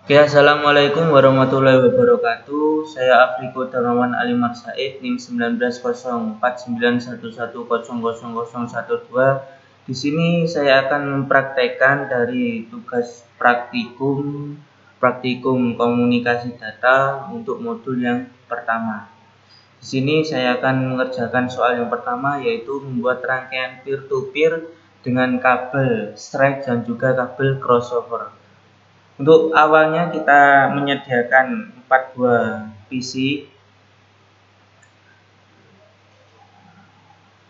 Oke, assalamualaikum warahmatullahi wabarakatuh. Saya Afriko Darmawan Alimar Said, NIM 19049111000012. Di sini saya akan mempraktekkan dari tugas praktikum komunikasi data untuk modul yang pertama. Di sini saya akan mengerjakan soal yang pertama, yaitu membuat rangkaian peer-to-peer dengan kabel strike dan juga kabel crossover. Untuk awalnya kita menyediakan 4 buah PC.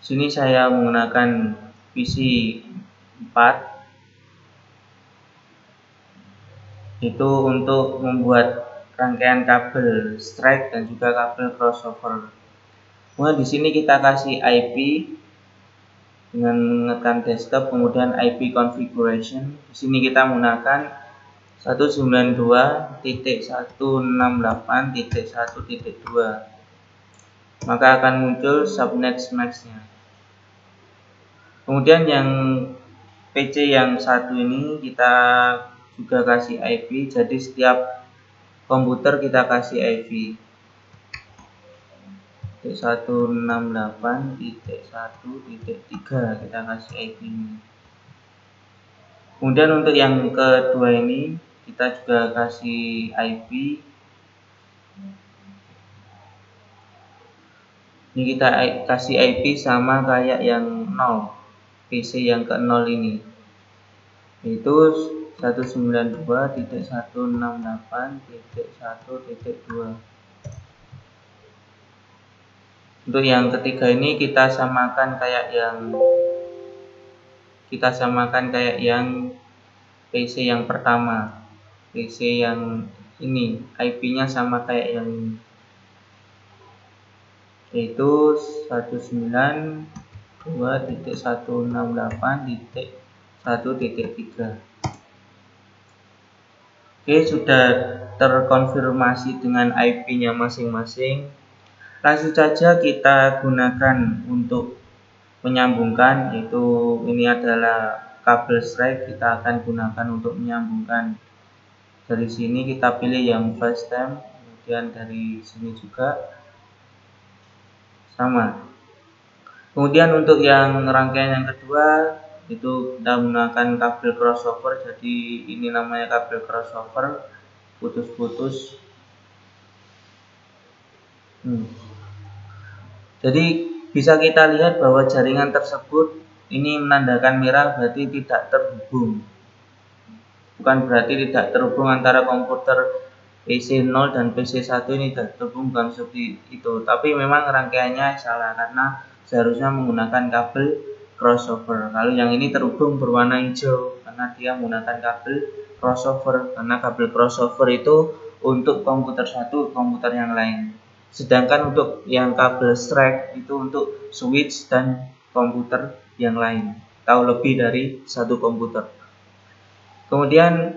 Sini saya menggunakan PC 4. Itu untuk membuat rangkaian kabel strike dan juga kabel crossover. Kemudian di sini kita kasih IP dengan menekan desktop, kemudian IP configuration. Di sini kita menggunakan 192.168.1.2, maka akan muncul subnet max-nya. Kemudian yang PC yang satu ini kita juga kasih IP, jadi setiap komputer kita kasih IP 168.1.3, kita kasih IP ini. Kemudian untuk yang kedua ini kita juga kasih IP. Ini kita kasih IP sama kayak yang 0, PC yang ke 0 ini, yaitu 192.168.1.2. Untuk yang ketiga ini kita samakan kayak yang PC yang pertama. PC yang ini IP-nya sama kayak yang ini, yaitu 192.168.1.3. Oke, sudah terkonfirmasi dengan IP-nya masing-masing. Langsung saja kita gunakan untuk menyambungkan, yaitu ini adalah kabel strike, kita akan gunakan untuk menyambungkan. Dari sini kita pilih yang fast time, kemudian dari sini juga sama. Kemudian untuk yang rangkaian yang kedua itu kita menggunakan kabel crossover, jadi ini namanya kabel crossover, putus-putus. Jadi bisa kita lihat bahwa jaringan tersebut ini menandakan merah, berarti tidak terhubung. Bukan berarti tidak terhubung antara komputer PC 0 dan PC 1 ini tidak terhubung, bukan seperti itu. Tapi memang rangkaiannya salah karena seharusnya menggunakan kabel crossover. Kalau yang ini terhubung berwarna hijau karena dia menggunakan kabel crossover, karena kabel crossover itu untuk komputer satu komputer yang lain. Sedangkan untuk yang kabel strike itu untuk switch dan komputer yang lain, atau lebih dari satu komputer. Kemudian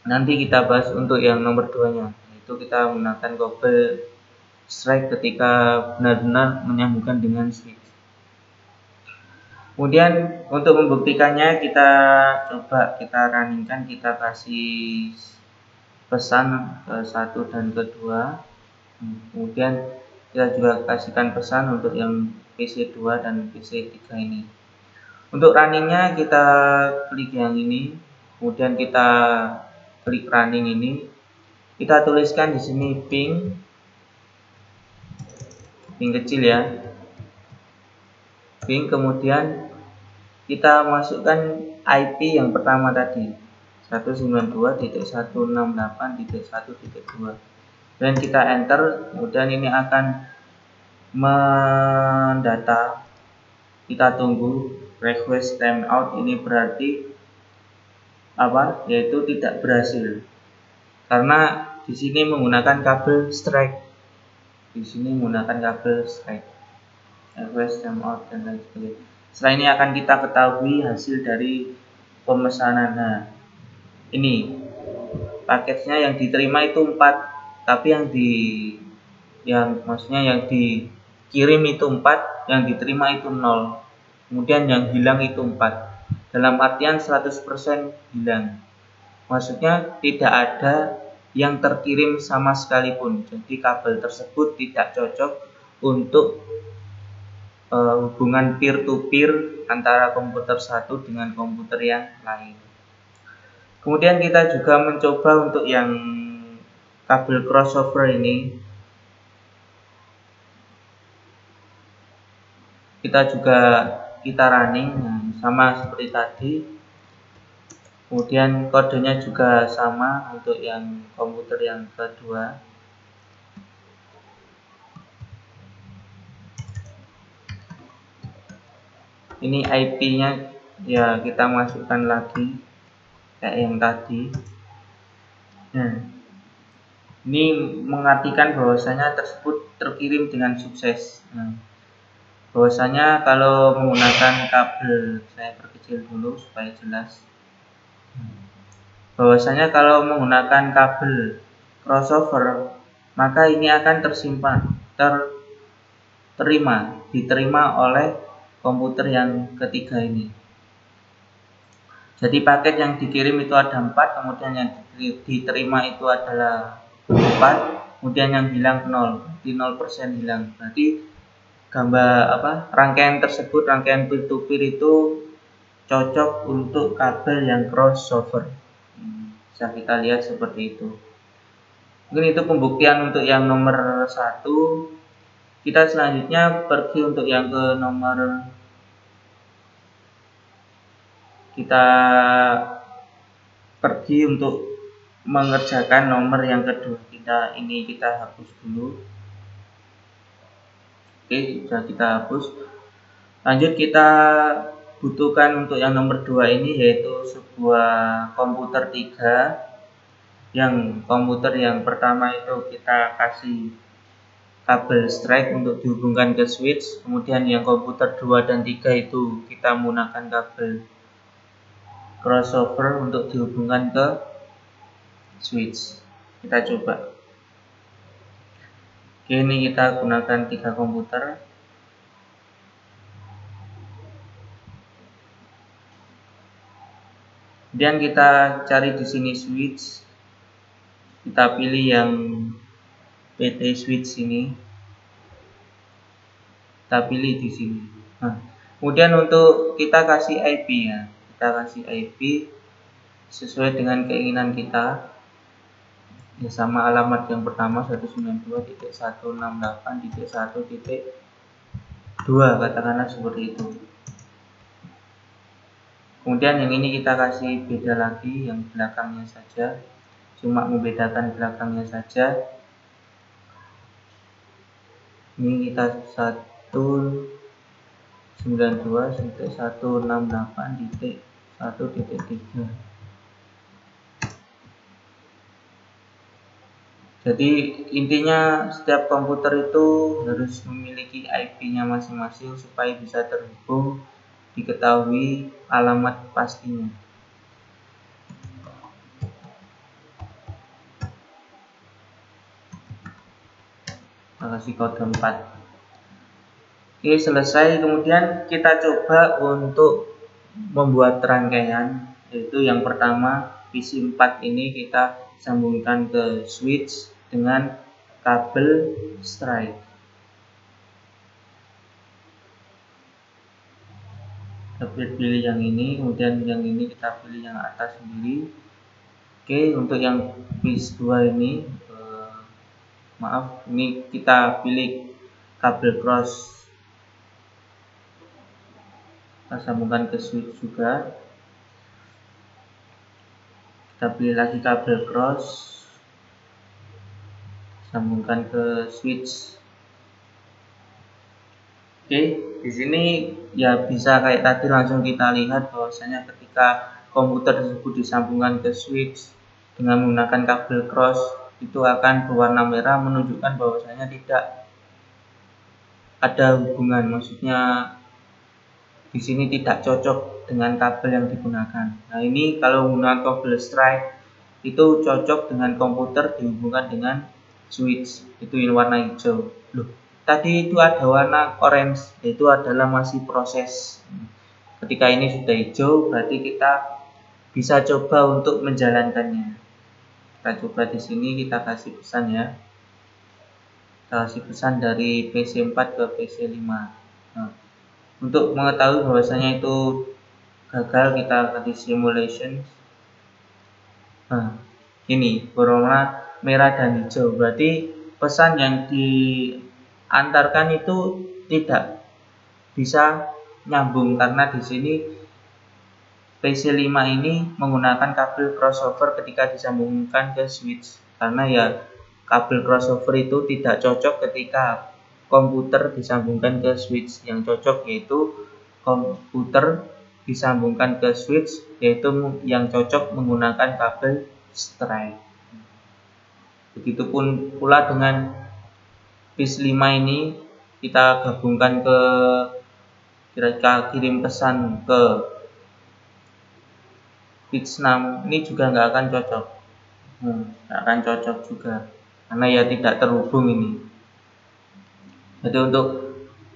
nanti kita bahas untuk yang nomor 2-nya, yaitu kita menggunakan kabel strike ketika benar-benar menyambungkan dengan switch. Kemudian untuk membuktikannya kita runningkan, kita kasih pesan ke 1 dan ke 2. Kemudian kita juga kasihkan pesan untuk yang PC 2 dan PC 3 ini. Untuk runningnya kita klik yang ini, kemudian kita klik running ini, kita tuliskan di sini ping kecil ya, ping, kemudian kita masukkan IP yang pertama tadi 192.168.1.2 dan kita enter. Kemudian ini akan mendata, kita tunggu. Request timeout ini berarti apa? Yaitu tidak berhasil karena di sini menggunakan kabel strike. Request timeout dan lain sebagainya. Setelah ini akan kita ketahui hasil dari pemesanan. Nah, ini paketnya yang diterima itu 4, tapi maksudnya yang dikirim itu 4, yang diterima itu 0. Kemudian yang hilang itu 4. Dalam artian 100% hilang. Maksudnya tidak ada yang terkirim sama sekalipun. Jadi kabel tersebut tidak cocok untuk hubungan peer-to-peer antara komputer satu dengan komputer yang lain. Kemudian kita juga mencoba untuk yang kabel crossover ini. Kita running sama seperti tadi. Kemudian kodenya juga sama untuk yang komputer yang kedua. Ini IP-nya ya kita masukkan lagi kayak yang tadi. Nah, ini mengartikan bahwasanya tersebut terkirim dengan sukses. Bahwasanya kalau menggunakan kabel, saya perkecil dulu supaya jelas. Bahwasanya kalau menggunakan kabel crossover, maka ini akan diterima oleh komputer yang ketiga ini. Jadi paket yang dikirim itu ada 4, kemudian yang diterima itu adalah 4, kemudian yang hilang 0, di 0% hilang. Berarti rangkaian tersebut, rangkaian peer-to-peer itu cocok untuk kabel yang crossover. Bisa kita lihat seperti itu. Mungkin itu pembuktian untuk yang nomor 1. Kita selanjutnya pergi untuk yang ke nomor, kita pergi untuk mengerjakan nomor yang kedua. Kita hapus dulu. Oke, sudah kita hapus. Lanjut, kita butuhkan untuk yang nomor 2 ini, yaitu sebuah komputer 3. Yang komputer yang pertama itu kita kasih kabel strike untuk dihubungkan ke switch. Kemudian yang komputer 2 dan 3 itu kita menggunakan kabel crossover untuk dihubungkan ke switch. Kita coba. Oke, ini kita gunakan 3 komputer. Kemudian kita cari di sini switch. Kita pilih yang PT switch ini. Kita pilih di sini. Kemudian untuk kita kasih IP ya. Kita kasih IP sesuai dengan keinginan kita. Ya, sama alamat yang pertama 192.168.1.2, katakanlah seperti itu. Kemudian yang ini kita kasih beda lagi, yang belakangnya saja, cuma membedakan belakangnya saja. Ini kita 192.168.1.3. Jadi intinya setiap komputer itu harus memiliki IP-nya masing-masing supaya bisa terhubung, diketahui alamat pastinya. Kita kasih kode 4. Oke, selesai. Kemudian kita coba untuk membuat rangkaian, yaitu yang pertama PC 4 ini kita sambungkan ke switch dengan kabel strike. Kita pilih yang ini, kemudian yang ini kita pilih yang atas sendiri. Oke, untuk yang PC 2 ini ini kita pilih kabel cross, kita sambungkan ke switch juga. Kita pilih lagi kabel cross, sambungkan ke switch. Oke, di sini ya bisa kayak tadi, langsung kita lihat bahwasanya ketika komputer tersebut disambungkan ke switch dengan menggunakan kabel cross, itu akan berwarna merah menunjukkan bahwasanya tidak ada hubungan, maksudnya di sini tidak cocok dengan kabel yang digunakan. Nah, ini kalau menggunakan kabel strike itu cocok dengan komputer dihubungkan dengan switch, itu yang warna hijau. Loh, tadi itu ada warna orange, itu adalah masih proses. Ketika ini sudah hijau, berarti kita bisa coba untuk menjalankannya. Kita coba di sini, kita kasih pesan ya. Kita kasih pesan dari PC4 ke PC5. Nah, untuk mengetahui bahwasanya itu gagal, kita kasih simulation. Nah, ini berwarna merah dan hijau. Berarti pesan yang diantarkan itu tidak bisa nyambung karena di sini PC5 ini menggunakan kabel crossover ketika disambungkan ke switch, karena ya kabel crossover itu tidak cocok ketika komputer disambungkan ke switch. Yang cocok yaitu komputer disambungkan ke switch, yaitu yang cocok menggunakan kabel straight. Begitupun pula dengan PS5 ini, kita gabungkan ke kita kirim pesan ke PS6, ini juga nggak akan cocok. Nggak akan cocok juga karena ya tidak terhubung ini. Jadi untuk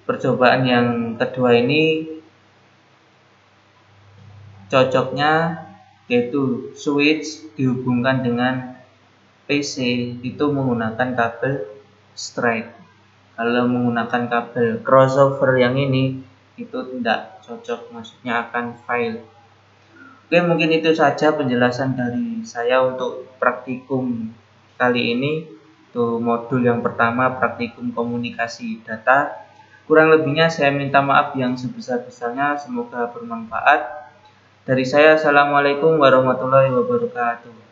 percobaan yang kedua ini cocoknya yaitu switch dihubungkan dengan PC itu menggunakan kabel straight. Kalau menggunakan kabel crossover yang ini itu tidak cocok, maksudnya akan fail. Oke, mungkin itu saja penjelasan dari saya untuk praktikum kali ini. Itu modul yang pertama, praktikum komunikasi data. Kurang lebihnya saya minta maaf yang sebesar-besarnya, semoga bermanfaat. Dari saya, assalamualaikum warahmatullahi wabarakatuh.